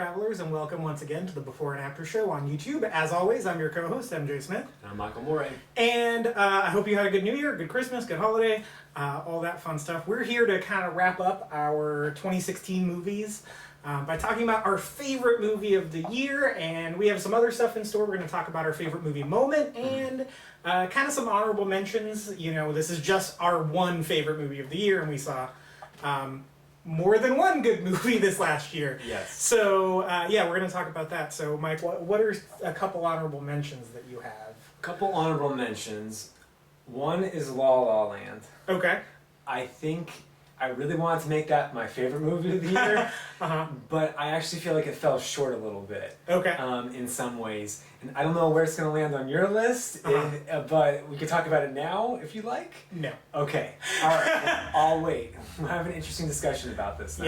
travelers, and welcome once again to the Before and After Show on YouTube. As always, I'm your co-host, MJ Smith. And I'm Michael Moray. And I hope you had a good New Year, good Christmas, good holiday, all that fun stuff. We're here to kind of wrap up our 2016 movies by talking about our favorite movie of the year, and we have some other stuff in store. We're going to talk about our favorite movie moment and kind of some honorable mentions. You know, this is just our one favorite movie of the year, and we saw more than one good movie this last year. Yes. So, yeah, we're going to talk about that. So, Mike, what are a couple honorable mentions that you have? A couple honorable mentions. One is La La Land. Okay. I think I really wanted to make that my favorite movie of the year, but I actually feel like it fell short a little bit. Okay. In some ways. And I don't know where it's going to land on your list, but we could talk about it now if you like. No. Okay. All right. Well, I'll wait. We'll have an interesting discussion about this now.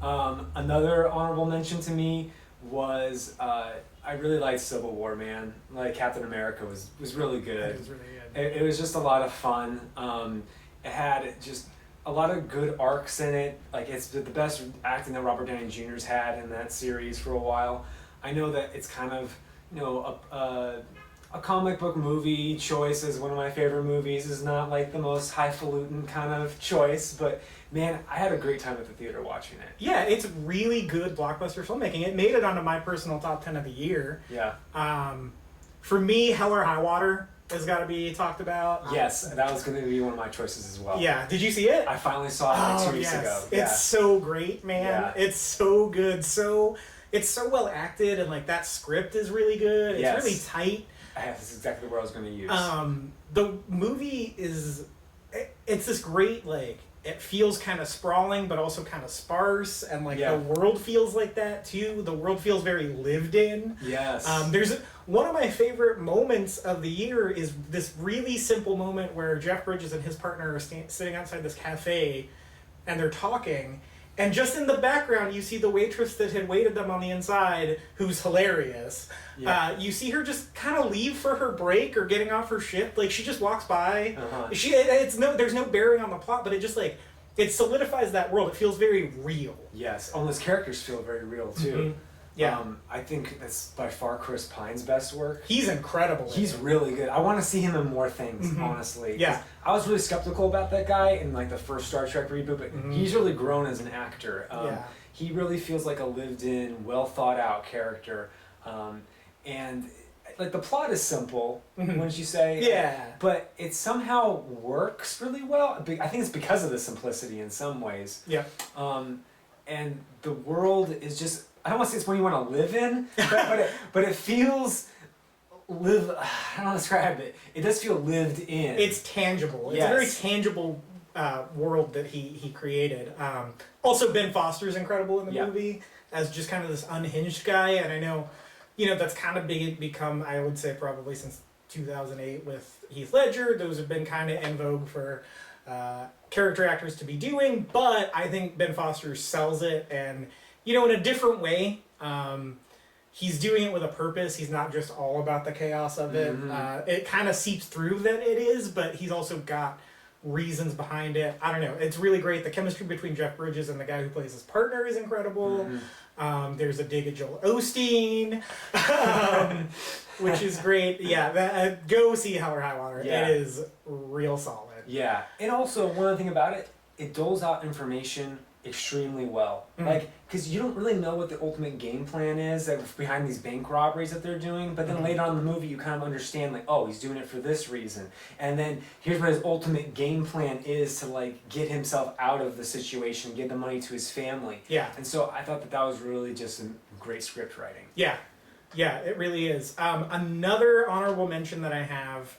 Yeah. Another honorable mention to me was I really liked Civil War, man. Like Captain America was really good. It was really good. It was just a lot of fun. It had just a lot of good arcs in it. Like it's the best acting that Robert Downey Jr.'s had in that series for a while. I know that it's kind of, you know, a comic book movie choice as one of my favorite movies is not like the most highfalutin kind of choice, but man, I had a great time at the theater watching it. Yeah, it's really good blockbuster filmmaking. It made it onto my personal top 10 of the year. Yeah. For me, Hell or High Water has got to be talked about. Yes, that was going to be one of my choices as well. Yeah, did you see it? I finally saw it like 2 weeks ago. Yeah. It's so great, man. Yeah. It's so good. It's so well acted, and like that script is really good. Yes. It's really tight. That's exactly what I was going to use. The movie it's this great, like, it feels kind of sprawling, but also kind of sparse, and like the world feels like that too. The world feels very lived in. Yes. There's one of my favorite moments of the year is this really simple moment where Jeff Bridges and his partner are sitting outside this cafe, and they're talking. And just in the background, you see the waitress that had waited them on the inside, who's hilarious. Yeah. You see her just kind of leave for her break or getting off her shift. Like, she just walks by. There's no bearing on the plot, but it just, like, it solidifies that world. It feels very real. Yes. Oh, those characters feel very real, too. Mm-hmm. Yeah. I think that's by far Chris Pine's best work. He's incredible. He's really good. I want to see him in more things, honestly. Yeah. I was really skeptical about that guy in like the first Star Trek reboot, but he's really grown as an actor. He really feels like a lived-in, well-thought-out character. And like the plot is simple, wouldn't you say? Yeah. But it somehow works really well. I think it's because of the simplicity in some ways. Yeah. And the world is just, I don't want to say it's one you want to live in, but it feels I don't know how to describe it. It does feel lived in. It's tangible. It's a very tangible world that he created. Also, Ben Foster's incredible in the movie as just kind of this unhinged guy, and I know, you know, that's kind of become, I would say, probably since 2008 with Heath Ledger. Those have been kind of in vogue for character actors to be doing, but I think Ben Foster sells it, and, you know, in a different way. He's doing it with a purpose. He's not just all about the chaos of it. It kind of seeps through that it is, but he's also got reasons behind it. I don't know. It's really great. The chemistry between Jeff Bridges and the guy who plays his partner is incredible. There's a dig at Joel Osteen, which is great. Yeah, go see Hell or High Water. Yeah. It is real solid. Yeah, and also one other thing about it, it doles out information extremely well. Like, because you don't really know what the ultimate game plan is behind these bank robberies that they're doing, but then later on in the movie you kind of understand, like, oh, he's doing it for this reason, and then here's what his ultimate game plan is to, like, get himself out of the situation, get the money to his family. Yeah. And so I thought that was really just some great script writing. Yeah, it really is. Another honorable mention that I have,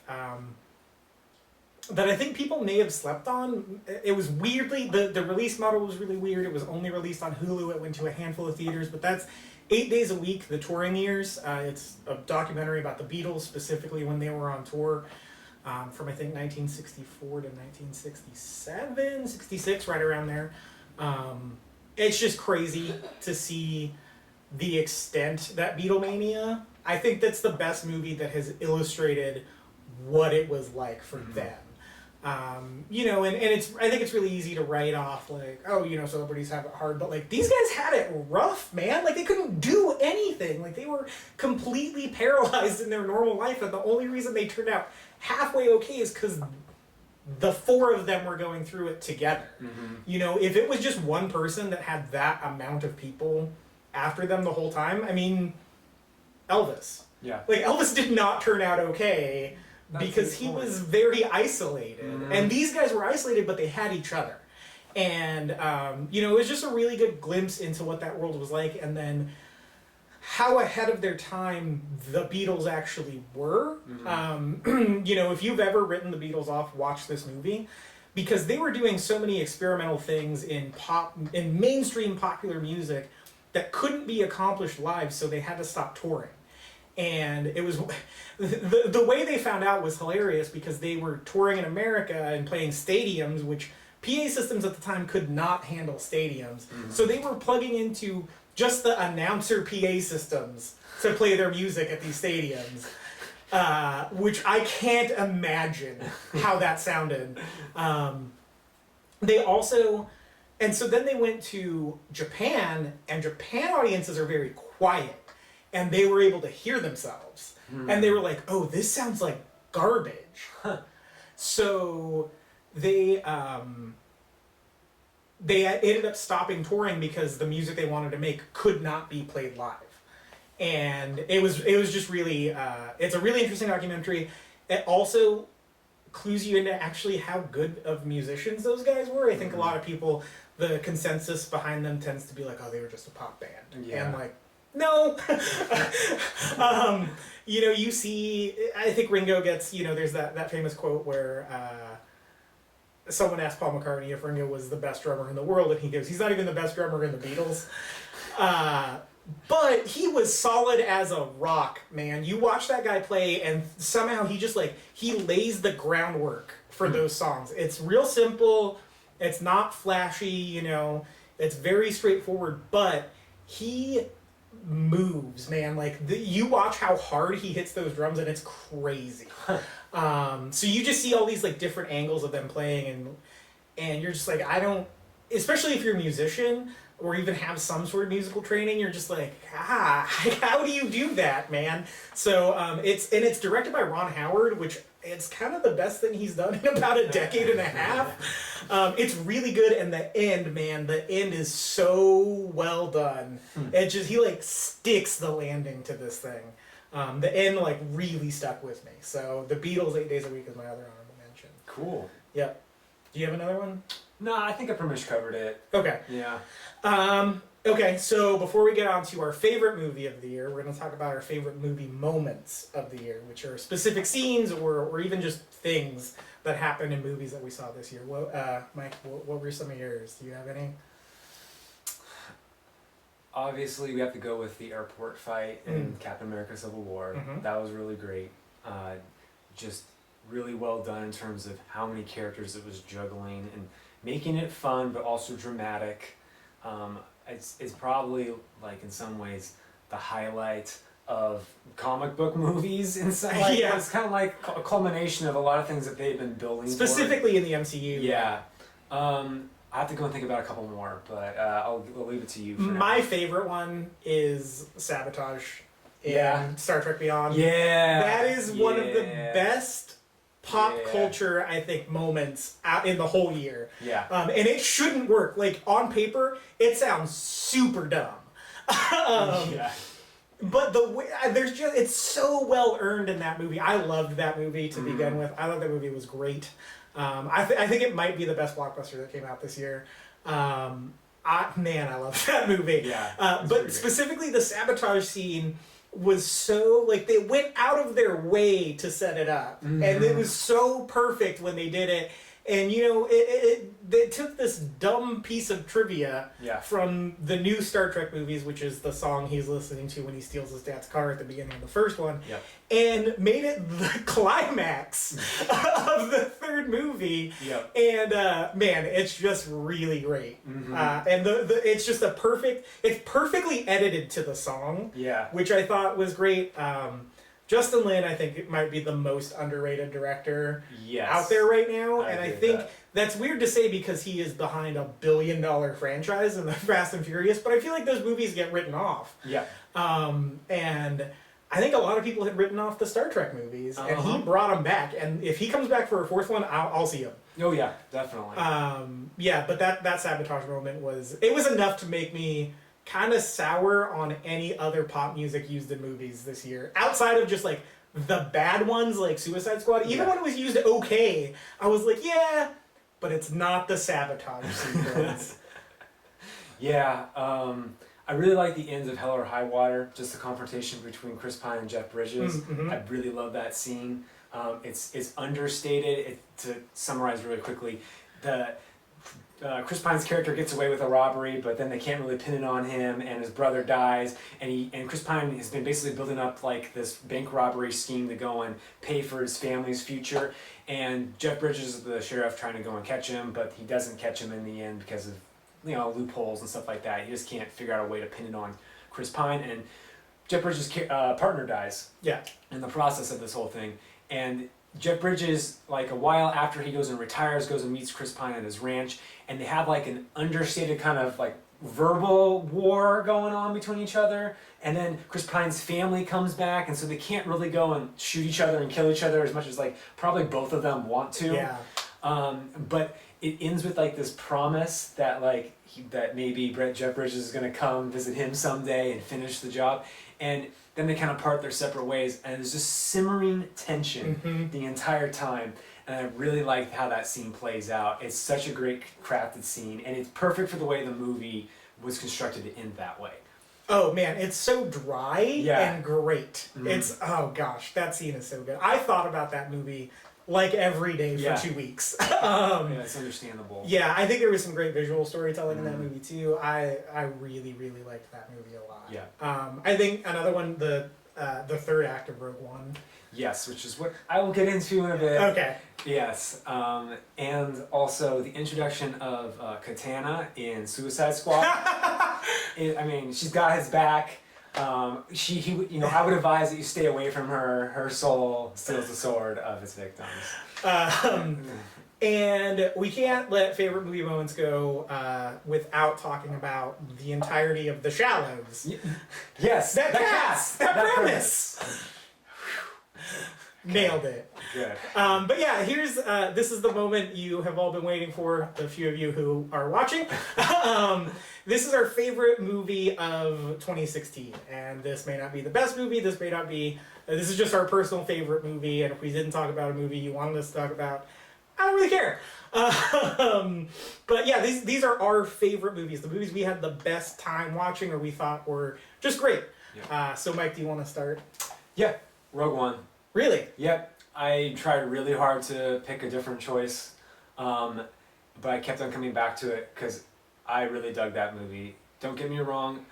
that I think people may have slept on. It was weirdly, the release model was really weird. It was only released on Hulu. It went to a handful of theaters, but that's 8 Days a Week, The Touring Years. It's a documentary about the Beatles, specifically when they were on tour from, I think, 1964 to 1967, 66, right around there. It's just crazy to see the extent that Beatlemania. I think that's the best movie that has illustrated what it was like for them. You know, and I think it's really easy to write off like, oh, you know, celebrities have it hard, but like these guys had it rough, man. Like they couldn't do anything. Like they were completely paralyzed in their normal life, and the only reason they turned out halfway okay is because the four of them were going through it together. You know, if it was just one person that had that amount of people after them the whole time, I mean, Elvis. Yeah. Like Elvis did not turn out okay. Because he was very isolated. And these guys were isolated, but they had each other. And, you know, it was just a really good glimpse into what that world was like. And then how ahead of their time the Beatles actually were. You know, if you've ever written the Beatles off, watch this movie. Because they were doing so many experimental things in mainstream popular music that couldn't be accomplished live, so they had to stop touring. And it was the way they found out was hilarious because they were touring in America and playing stadiums, which PA systems at the time could not handle stadiums. So they were plugging into just the announcer PA systems to play their music at these stadiums, which I can't imagine how that sounded. They also, and so then they went to Japan, and Japan audiences are very quiet. And they were able to hear themselves. And they were like, oh, this sounds like garbage. So they ended up stopping touring because the music they wanted to make could not be played live. And it was just really, it's a really interesting documentary. It also clues you into actually how good of musicians those guys were. I think a lot of people, the consensus behind them tends to be like, oh, they were just a pop band. Yeah. And like, no. You know, you see, I think Ringo gets, you know, there's that famous quote where someone asked Paul McCartney if Ringo was the best drummer in the world, and he goes, he's not even the best drummer in the Beatles. But he was solid as a rock, man. You watch that guy play, and somehow he just, like, he lays the groundwork for those songs. It's real simple. It's not flashy, you know. It's very straightforward, but he moves, man. Like you watch how hard he hits those drums, and it's crazy. So you just see all these like different angles of them playing, and you're just like, I don't. Especially if you're a musician or even have some sort of musical training, you're just like, how do you do that, man? So it's directed by Ron Howard, which it's kind of the best thing he's done in about a decade and a half. It's really good, and the end, man, the end is so well done. It just, he like sticks the landing to this thing. The end like really stuck with me. So the Beatles 8 Days a Week is my other honorable mention. Cool. Yep. Do you have another one? No, I think I pretty much covered it. Okay. Yeah. Okay, so before we get on to our favorite movie of the year, we're going to talk about our favorite movie moments of the year, which are specific scenes or even just things that happened in movies that we saw this year. Mike, what were some of yours? Do you have any? Obviously, we have to go with the airport fight in Captain America Civil War. That was really great. Just really well done in terms of how many characters it was juggling and making it fun, but also dramatic. It's probably, like, in some ways, the highlight of comic book movies inside. Like, yeah. It's kind of like a culmination of a lot of things that they've been building Specifically in the MCU. Yeah. I have to go and think about a couple more, but I'll leave it to you for now. My favorite one is Sabotage in Star Trek Beyond. Yeah. That is one of the best pop culture, I think, moments out in the whole year. Yeah. And it shouldn't work. Like, on paper, it sounds super dumb. Yeah. But the way, it's so well earned in that movie. I loved that movie to begin with. I thought that movie was great. I think it might be the best blockbuster that came out this year. I love that movie. Yeah. But specifically the Sabotage scene was so, like, they went out of their way to set it up. And it was so perfect when they did it. And, you know, they took this dumb piece of trivia from the new Star Trek movies, which is the song he's listening to when he steals his dad's car at the beginning of the first one, and made it the climax of the third movie. And, man, it's just really great. And it's just it's perfectly edited to the song, which I thought was great. Justin Lin, I think, it might be the most underrated director Yes. out there right now, I and I agree with think that. that's weird to say because he is behind $1 billion franchise in the Fast and Furious, but I feel like those movies get written off. Yeah. And I think a lot of people had written off the Star Trek movies, and he brought them back. And if he comes back for a fourth one, I'll see him. Oh yeah, definitely. Yeah, but that sabotage moment was enough to make me kind of sour on any other pop music used in movies this year, outside of just like the bad ones like Suicide Squad. Even when it was used okay, I was like, yeah, but it's not the sabotage sequence. Yeah, I really like the ends of Hell or High Water, just the confrontation between Chris Pine and Jeff Bridges. Mm-hmm. I really love that scene. It's understated. To summarize really quickly, Chris Pine's character gets away with a robbery, but then they can't really pin it on him, and his brother dies, and Chris Pine has been basically building up like this bank robbery scheme to go and pay for his family's future, and Jeff Bridges is the sheriff trying to go and catch him, but he doesn't catch him in the end because of loopholes and stuff like that. He just can't figure out a way to pin it on Chris Pine, and Jeff Bridges' partner dies. Yeah. In the process of this whole thing, and Jeff Bridges, like a while after he goes and retires, goes and meets Chris Pine at his ranch, and they have like an understated kind of like verbal war going on between each other, and then Chris Pine's family comes back, and so they can't really go and shoot each other and kill each other as much as like probably both of them want to. Yeah. But it ends with like this promise that like that maybe Jeff Bridges is gonna come visit him someday and finish the job, and then they kind of part their separate ways, and there's just simmering tension the entire time. And I really like how that scene plays out. It's such a great crafted scene, and it's perfect for the way the movie was constructed to end that way. Oh man, it's so dry and great. It's, oh gosh, that scene is so good. I thought about that movie like every day for 2 weeks. Yeah, it's understandable. Yeah, I think there was some great visual storytelling in that movie too. I really, really liked that movie a lot. Yeah. I think another one, the third act of Rogue One. Yes, which is what I will get into in a bit. Okay. Yes, and also the introduction of Katana in Suicide Squad. I mean, she's got his back. I would advise that you stay away from her. Her soul steals the sword of its victims. And we can't let favorite movie moments go without talking about the entirety of The Shallows. Yes, that cast, that premise. Nailed it. Good. But yeah, here's this is the moment you have all been waiting for, the few of you who are watching. This is our favorite movie of 2016, and this may not be the best movie, this is just our personal favorite movie, and if we didn't talk about a movie you wanted us to talk about, I don't really care. But yeah, these are our favorite movies, the movies we had the best time watching or we thought were just great. Yeah. So Mike, do you want to start? Yeah, Rogue One. Really? Yep. I tried really hard to pick a different choice, but I kept on coming back to it because I really dug that movie. Don't get me wrong,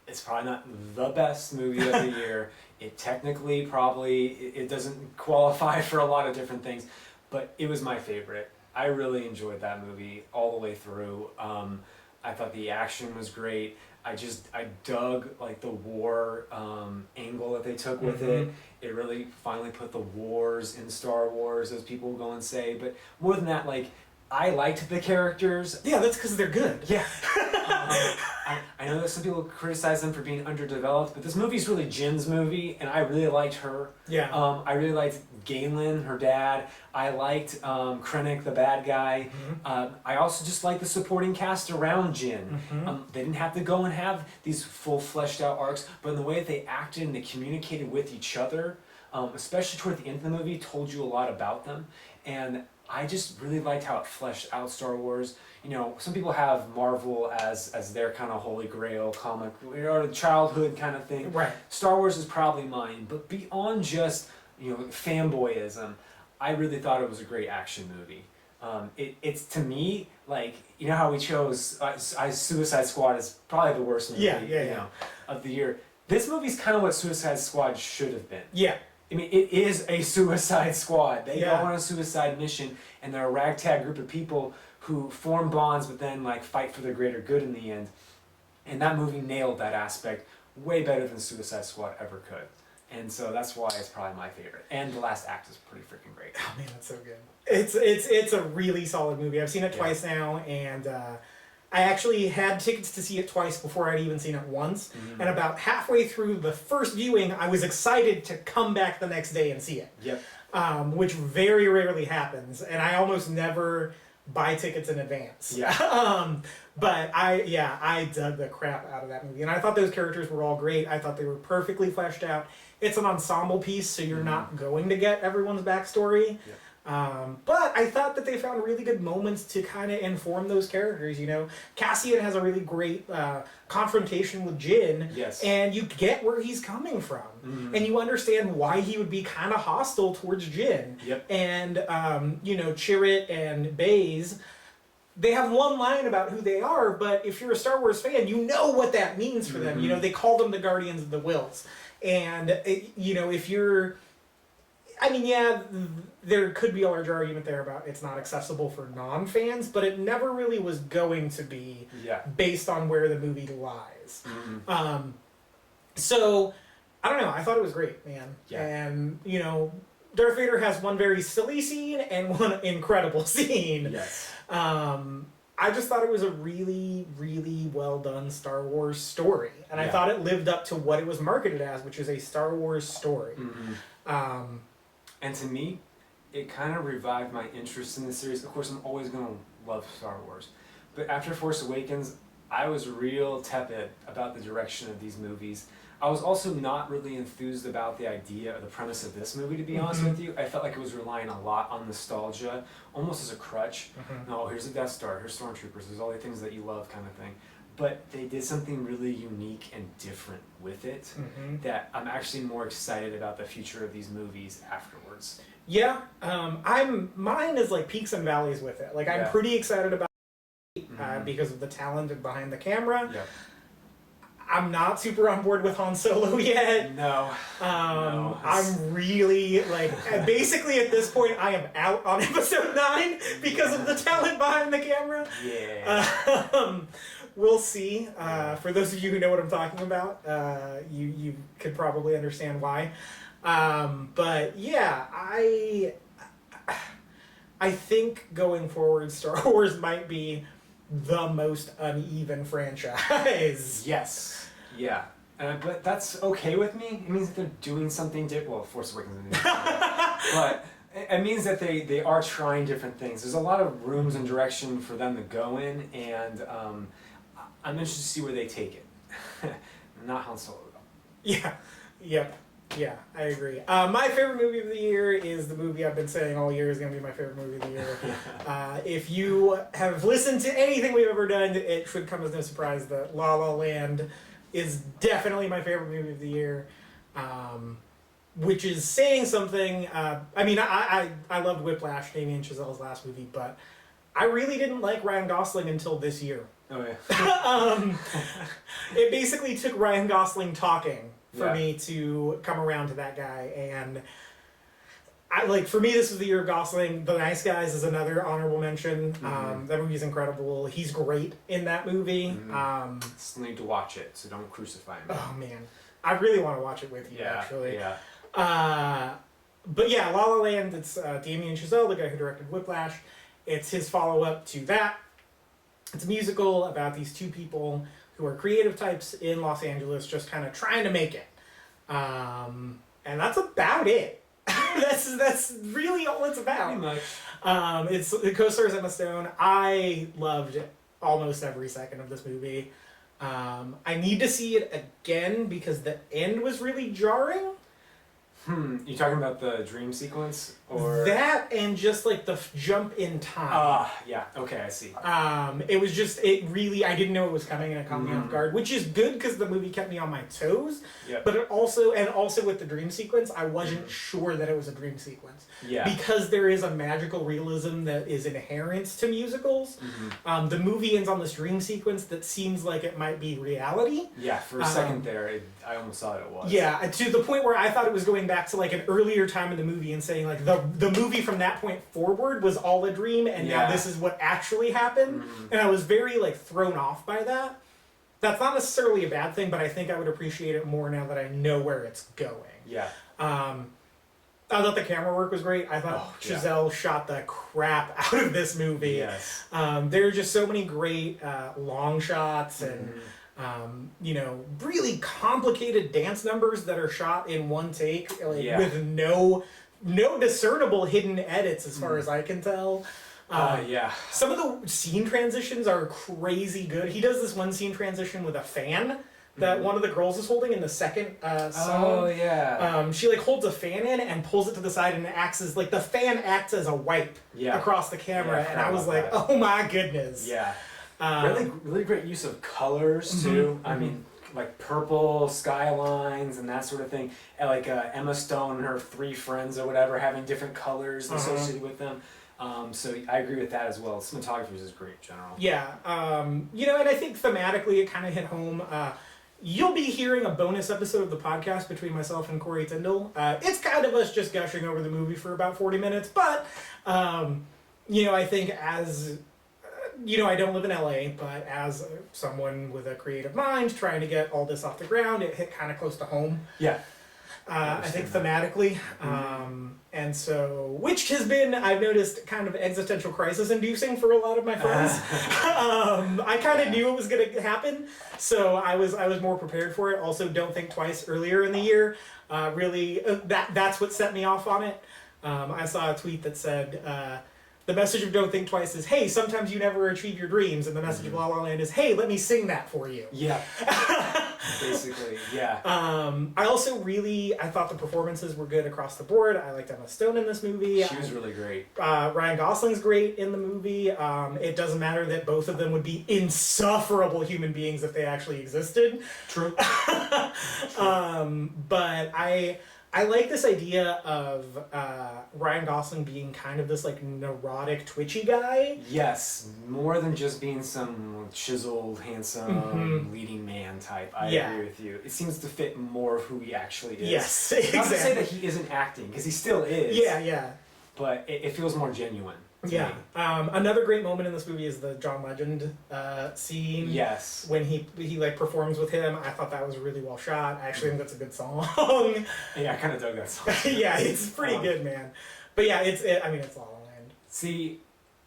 it's probably not the best movie of the year. It technically it doesn't qualify for a lot of different things, but it was my favorite. I really enjoyed that movie all the way through. I thought the action was great. I dug like the war angle that they took with it. It really finally put the wars in Star Wars, as people go and say. But more than that, like, I liked the characters. Yeah, that's because they're good. Yeah. I know that some people criticize them for being underdeveloped, but this movie's really Jin's movie, and I really liked her. Yeah. I really liked Galen, her dad. I liked Krennic, the bad guy. I also just liked the supporting cast around Jin. They didn't have to go and have these full fleshed out arcs, but in the way that they acted and they communicated with each other, especially toward the end of the movie, told you a lot about them. And I just really liked how it fleshed out Star Wars. You know, some people have Marvel as their kind of holy grail comic, or childhood kind of thing. Right. Star Wars is probably mine, but beyond just, fanboyism, I really thought it was a great action movie. It's to me, like, you know how we chose Suicide Squad is probably the worst movie of the year. This movie's kind of what Suicide Squad should have been. Yeah. I mean, it is a suicide squad. They go on a suicide mission, and they're a ragtag group of people who form bonds, but then like fight for the greater good in the end. And that movie nailed that aspect way better than Suicide Squad ever could. And so that's why it's probably my favorite. And the last act is pretty freaking great. Oh man, that's so good. It's a really solid movie. I've seen it twice now, and I actually had tickets to see it twice before I'd even seen it once. Mm-hmm. And about halfway through the first viewing, I was excited to come back the next day and see it. Yep. Which very rarely happens, and I almost never buy tickets in advance. Yeah. But I dug the crap out of that movie, and I thought those characters were all great. I thought they were perfectly fleshed out. It's an ensemble piece, so you're not going to get everyone's backstory. Yep. But I thought that they found really good moments to kind of inform those characters. You know, Cassian has a really great confrontation with Jin, Yes. and you get where he's coming from, and you understand why he would be kind of hostile towards Jin. Yep. And you know, Chirrut and Baze, they have one line about who they are, but if you're a Star Wars fan, you know what that means for them. You know, they call them the Guardians of the Wills, and you know, if you're I mean, yeah, there could be a larger argument there about it's not accessible for non-fans, but it never really was going to be based on where the movie lies. So, I don't know, I thought it was great, man. Yeah. And, you know, Darth Vader has one very silly scene and one incredible scene. Yes. I just thought it was a really, really well done Star Wars story. And I thought it lived up to what it was marketed as, which is a Star Wars story. And to me, it kind of revived my interest in the series. Of course, I'm always going to love Star Wars. But after Force Awakens, I was real tepid about the direction of these movies. I was also not really enthused about the idea or the premise of this movie, to be honest with you. I felt like it was relying a lot on nostalgia, almost as a crutch. No, here's the Death Star, here's Stormtroopers, there's all the things that you love kind of thing. But they did something really unique and different with it that I'm actually more excited about the future of these movies afterwards. Yeah, mine is like peaks and valleys with it. Like, I'm pretty excited about it because of the talent behind the camera. Yeah. I'm not super on board with Han Solo yet. No. I'm really, like, basically at this point, I am out on episode 9 because of the talent behind the camera. Yeah. We'll see. For those of you who know what I'm talking about, you could probably understand why. But yeah, I think going forward, Star Wars might be the most uneven franchise. Yes. Yeah. But that's okay with me. It means that they're doing something different. Well, Force Awakens is but it means that they are trying different things. There's a lot of rooms and direction for them to go in, and I'm interested to see where they take it. Not Han Solo, though. Yeah. Yep. Yeah, I agree. My favorite movie of the year is the movie I've been saying all year is going to be my favorite movie of the year. If you have listened to anything we've ever done, it should come as no surprise that La La Land is definitely my favorite movie of the year, which is saying something. I mean, I loved Whiplash, Damien Chazelle's last movie, but I really didn't like Ryan Gosling until this year. Oh, yeah. It basically took Ryan Gosling talking for me to come around to that guy, and for me, this was the year of Gosling. The Nice Guys is another honorable mention. That movie's incredible. He's great in that movie. Still need to watch it, so don't crucify me. Oh man, I really want to watch it with you. Actually, yeah. But yeah, La La Land. It's Damien Chazelle, the guy who directed Whiplash. It's his follow-up to that. It's a musical about these two people who are creative types in Los Angeles, just kind of trying to make it. And that's about it. that's really all it's about. Pretty much. It co-stars Emma Stone. I loved almost every second of this movie. I need to see it again because the end was really jarring. You talking about the dream sequence? Or that and just like the jump in time. Yeah, okay, I see. It was just, I didn't know it was coming and it caught me off guard, which is good because the movie kept me on my toes. Yep. But it also with the dream sequence, I wasn't sure that it was a dream sequence. Yeah. Because there is a magical realism that is inherent to musicals. The movie ends on this dream sequence that seems like it might be reality. Yeah, for a second there, I almost thought it was. Yeah, to the point where I thought it was going back to like an earlier time in the movie and saying like the movie from that point forward was all a dream and now this is what actually happened. And I was very like thrown off by that. that's not necessarily a bad thing, but I think I would appreciate it more now that I know where it's going. Yeah. I thought the camera work was great. I thought Chazelle shot the crap out of this movie. Yes. There are just so many great long shots and really complicated dance numbers that are shot in one take, with no discernible hidden edits as far as I can tell. Some of the scene transitions are crazy good. He does this one scene transition with a fan that one of the girls is holding in the second song. Oh, yeah. She holds a fan in and pulls it to the side, and it acts as the fan acts as a wipe across the camera, and I was like, oh my goodness. Yeah. Really great use of colors too. I mean, like purple skylines and that sort of thing. And Emma Stone and her 3 friends or whatever having different colors associated with them. So I agree with that as well. Cinematography is great in general. Yeah. And I think thematically it kind of hit home. You'll be hearing a bonus episode of the podcast between myself and Corey Tyndall. It's kind of us just gushing over the movie for about 40 minutes, but, I think as, I don't live in LA, but as someone with a creative mind trying to get all this off the ground, it hit kind of close to home. Yeah. I think thematically. And so, which has been, I've noticed, kind of existential crisis inducing for a lot of my friends. I kind of knew it was going to happen, so I was more prepared for it. Also, Don't Think Twice earlier in the year, that's what set me off on it. I saw a tweet that said, the message of Don't Think Twice is, hey, sometimes you never achieve your dreams. And the message of La La Land is, hey, let me sing that for you. Yeah. Basically, yeah. I also I thought the performances were good across the board. I liked Emma Stone in this movie. She was really great. Ryan Gosling's great in the movie. It doesn't matter that both of them would be insufferable human beings if they actually existed. True. But I like this idea of Ryan Gosling being kind of this neurotic, twitchy guy. Yes, more than just being some chiseled, handsome leading man type. I agree with you. It seems to fit more of who he actually is. Yes, exactly. Not to say that he isn't acting, because he still is. Yeah. But it feels more genuine. Yeah. Another great moment in this movie is the John Legend scene. Yes. When he performs with him. I thought that was really well shot. I actually think that's a good song. Yeah, I kind of dug that song. Yeah, it's pretty good, man. But yeah, it's La La Land. See,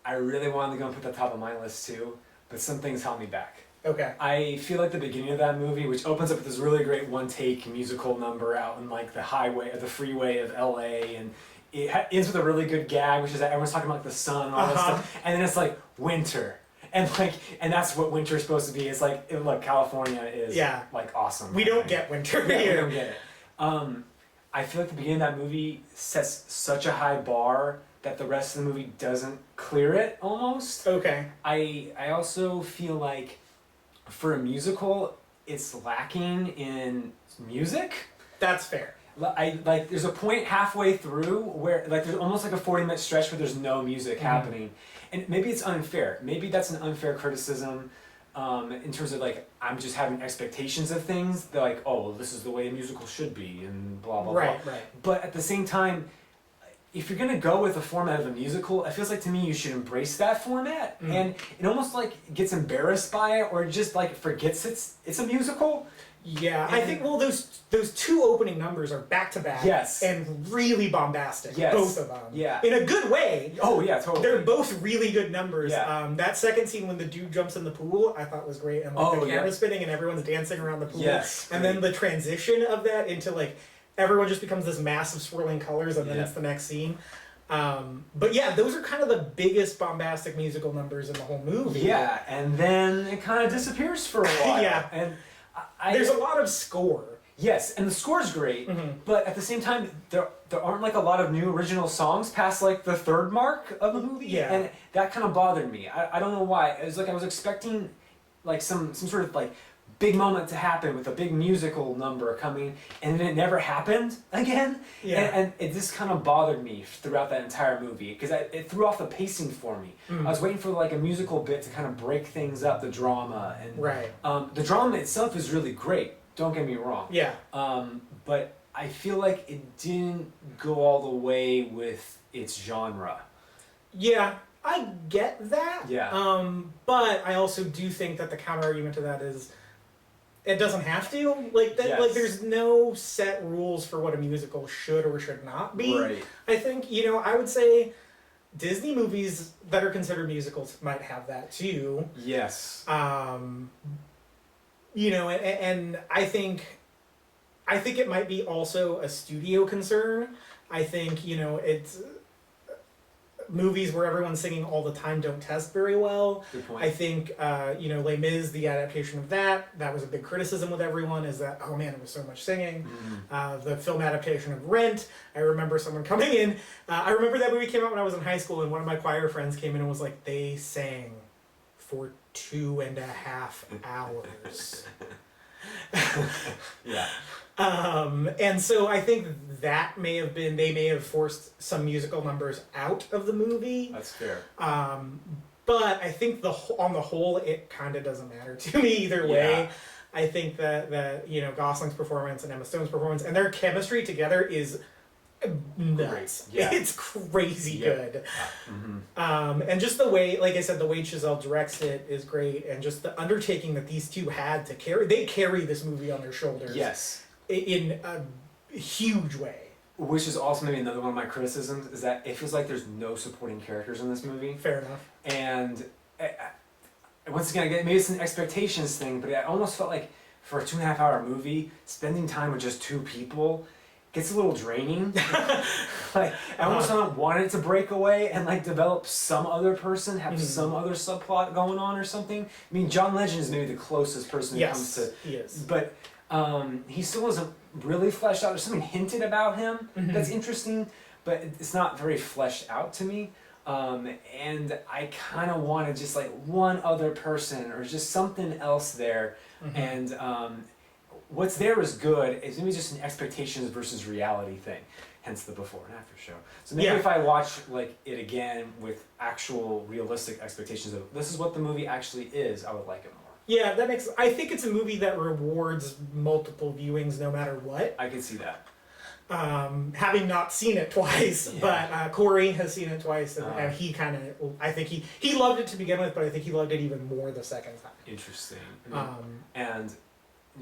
I really wanted to go and put that top of my list too, but some things held me back. Okay. I feel like the beginning of that movie, which opens up with this really great one-take musical number out in the freeway of LA, and it ends with a really good gag, which is that everyone's talking about the sun and all this stuff, and then it's winter, and that's what winter is supposed to be. It's California is awesome. We don't get winter here. We don't get it. I feel like the beginning of that movie sets such a high bar that the rest of the movie doesn't clear it almost. Okay. I also feel like for a musical, it's lacking in music. That's fair. There's a point halfway through where there's almost a 40-minute stretch where there's no music happening, and maybe it's unfair. Maybe that's an unfair criticism, in terms of I'm just having expectations of things. They're this is the way a musical should be, and blah blah blah. Right. But at the same time, if you're gonna go with the format of a musical, it feels like to me you should embrace that format, and it almost gets embarrassed by it, or just forgets it's a musical. Yeah, I think those 2 opening numbers are back to back. Yes. And really bombastic. Yes. Both of them. Yeah. In a good way. Oh yeah, totally. They're both really good numbers. Yeah. That second scene when the dude jumps in the pool, I thought was great, and the camera's spinning and everyone's dancing around the pool. Yes. And then the transition of that into everyone just becomes this massive swirling colors, and then it's the next scene. But yeah, those are kind of the biggest bombastic musical numbers in the whole movie. Yeah, and then it kind of disappears for a while. Yeah. And there's a lot of score. Yes, and the score's great, but at the same time, there aren't a lot of new original songs past the 3rd mark of the movie. Yeah. And that kind of bothered me. I don't know why. It was I was expecting some sort of big moment to happen with a big musical number coming, and then it never happened again. Yeah. And it just kind of bothered me throughout that entire movie, because it threw off the pacing for me. I was waiting for a musical bit to kind of break things up, the drama, and the drama itself is really great. Don't get me wrong. Yeah. But I feel like it didn't go all the way with its genre. Yeah, I get that. Yeah. But I also do think that the counter argument to that is it doesn't have to. Like that. Yes. Like there's no set rules for what a musical should or should not be. Right. I think I would say Disney movies that are considered musicals might have that too. Yes. And I think it might be also a studio concern. I think it's movies where everyone's singing all the time don't test very well. Good point. I think Les Mis, the adaptation of that was a big criticism with everyone, is that, oh man, it was so much singing. The film adaptation of Rent, I remember someone coming in, I remember that movie came out when I was in high school, and one of my choir friends came in and was like, they sang for 2.5 hours. Yeah. And so I think they may have forced some musical numbers out of the movie. That's fair. But I think on the whole, it kind of doesn't matter to me either way. Yeah. I think that Gosling's performance and Emma Stone's performance and their chemistry together is nuts. Yeah. It's crazy good. Mm-hmm. And just the way, like I said, the way Chazelle directs it is great, and just the undertaking that these two had to carry this movie on their shoulders. Yes. In a huge way. Which is also maybe another one of my criticisms, is that it feels like there's no supporting characters in this movie. Fair enough. And once again, maybe it's an expectations thing, but I almost felt like for a 2.5 hour movie, spending time with just two people gets a little draining. Like, I almost wanted to break away and like develop some other person, have some other subplot going on or something. I mean, John Legend is maybe the closest person who comes to... he is. But he still isn't really fleshed out. There's something hinted about him that's interesting, but it's not very fleshed out to me. And I kind of wanted just like one other person or just something else there. And what's there is good. It's maybe just an expectations versus reality thing. Hence the before and after show. So maybe if I watch like it again with actual realistic expectations of this is what the movie actually is, I would like it more. Yeah, I think it's a movie that rewards multiple viewings no matter what. I can see that. Having not seen it twice, but Corey has seen it twice, and he I think he loved it to begin with, but I think he loved it even more the second time. Interesting. And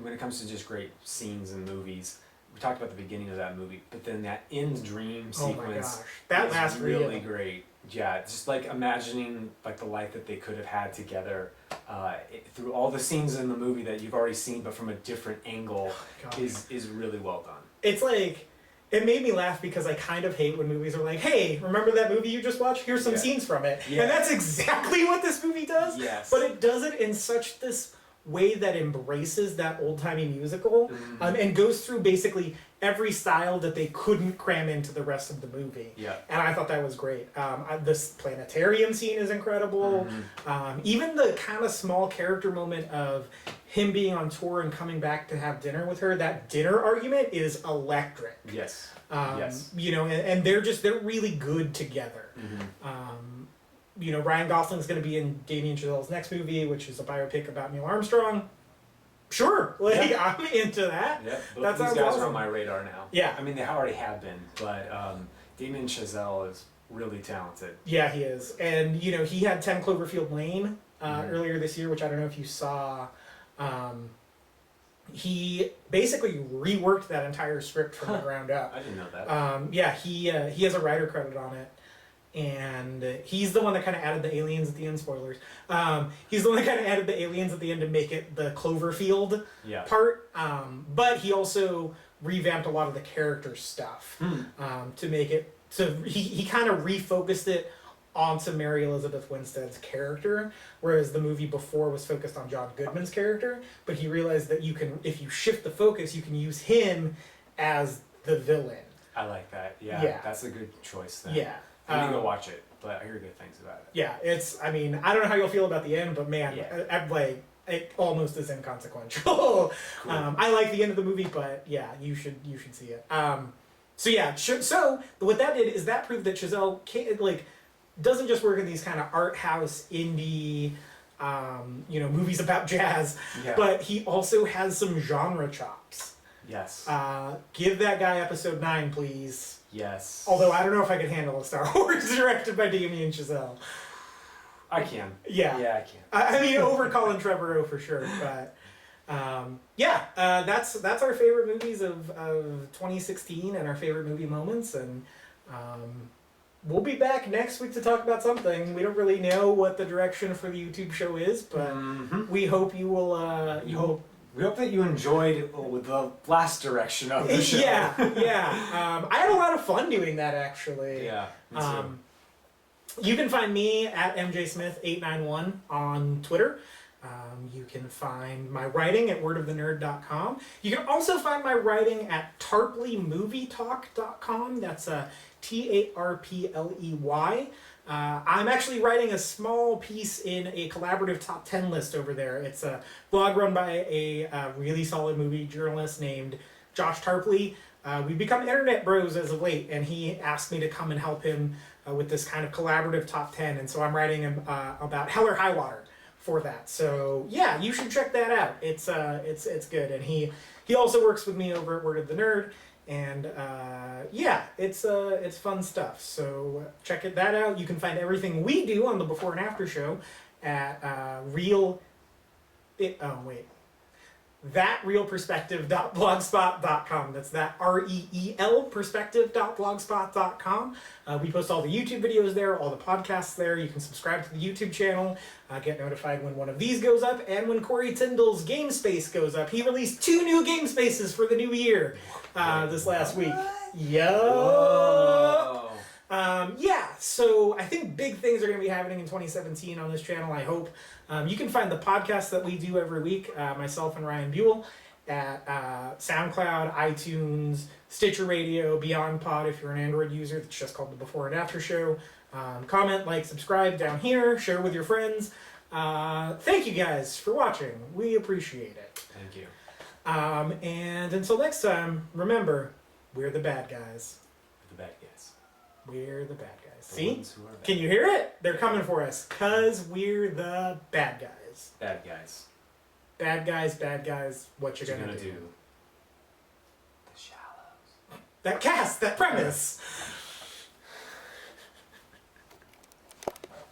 when it comes to just great scenes in movies, we talked about the beginning of that movie, but then that end dream sequence, oh my gosh, that last really great. Yeah, just like imagining like the life that they could have had together through all the scenes in the movie that you've already seen, but from a different angle, is really well done. It's like, it made me laugh because I kind of hate when movies are like, hey, remember that movie you just watched? Here's some scenes from it. Yeah. And that's exactly what this movie does. Yes. But it does it in such this way that embraces that old-timey musical and goes through basically every style that they couldn't cram into the rest of the movie. Yeah. And I thought that was great. This planetarium scene is incredible. Even the kind of small character moment of him being on tour and coming back to have dinner with her, that dinner argument is electric. Yes. And they're really good together. Ryan Gosling's going to be in Damien Chazelle's next movie, which is a biopic about Neil Armstrong. Sure, I'm into that. Yeah, both these guys are on my radar now. Yeah. I mean, they already have been, but Damien Chazelle is really talented. Yeah, he is. And, he had 10 Cloverfield Lane earlier this year, which I don't know if you saw. He basically reworked that entire script from the ground up. I didn't know that. He has a writer credit on it. And he's the one that kind of added the aliens at the end. Spoilers. He's the one that kind of added the aliens at the end to make it the Cloverfield part. But he also revamped a lot of the character stuff to make it. So he kind of refocused it onto Mary Elizabeth Winstead's character, whereas the movie before was focused on John Goodman's character. But he realized that if you shift the focus, you can use him as the villain. I like that. Yeah. That's a good choice then. Yeah. I need to go watch it, but I hear good things about it. Yeah, I don't know how you'll feel about the end, but man, it almost is inconsequential. Cool. I like the end of the movie, but yeah, you should see it. So what that did is that proved that Chazelle doesn't just work in these kind of art house indie, movies about jazz, but he also has some genre chops. Yes. Give that guy episode 9, please. Yes. Although I don't know if I could handle a Star Wars directed by Damien Chazelle. I can. Yeah. Yeah, I can. I mean, over Colin Trevorrow for sure, but That's our favorite movies of 2016 and our favorite movie moments, and we'll be back next week to talk about something. We don't really know what the direction for the YouTube show is, but we hope you will. We hope that you enjoyed the last direction of the show. Yeah. I had a lot of fun doing that, actually. Yeah, me too. You can find me at mjsmith891 on Twitter. You can find my writing at wordofthenerd.com. You can also find my writing at tarpleymovietalk.com. That's TARPLEY. I'm actually writing a small piece in a collaborative top 10 list over there. It's a blog run by a really solid movie journalist named Josh Tarpley. We've become internet bros as of late, and he asked me to come and help him with this kind of collaborative top 10, and so I'm writing about Hell or High Water for that. So yeah, you should check that out. It's good, and he also works with me over at Word of the Nerd, and it's fun stuff. So check that out. You can find everything we do on the Before and After show at thatreelperspective.blogspot.com. That's that REEL perspective.blogspot.com. We post all the YouTube videos there, all the podcasts there. You can subscribe to the YouTube channel, get notified when one of these goes up, and when Corey Tyndall's Game Space goes up. He released 2 new Game Spaces for the new year this last week. Yo! So I think big things are going to be happening in 2017 on this channel, I hope. You can find the podcast that we do every week, myself and Ryan Buell, at SoundCloud, iTunes, Stitcher Radio, Beyond Pod if you're an Android user. It's just called the Before and After Show. Comment, like, subscribe down here, share with your friends. Thank you guys for watching. We appreciate it. Thank you. And until next time, remember, we're the bad guys. The bad guys. We're the bad guys. The See? ones who are bad. Can you hear it? They're coming for us. 'Cause we're the bad guys. Bad guys. Bad guys, what you gonna do? The Shallows. That cast, that premise.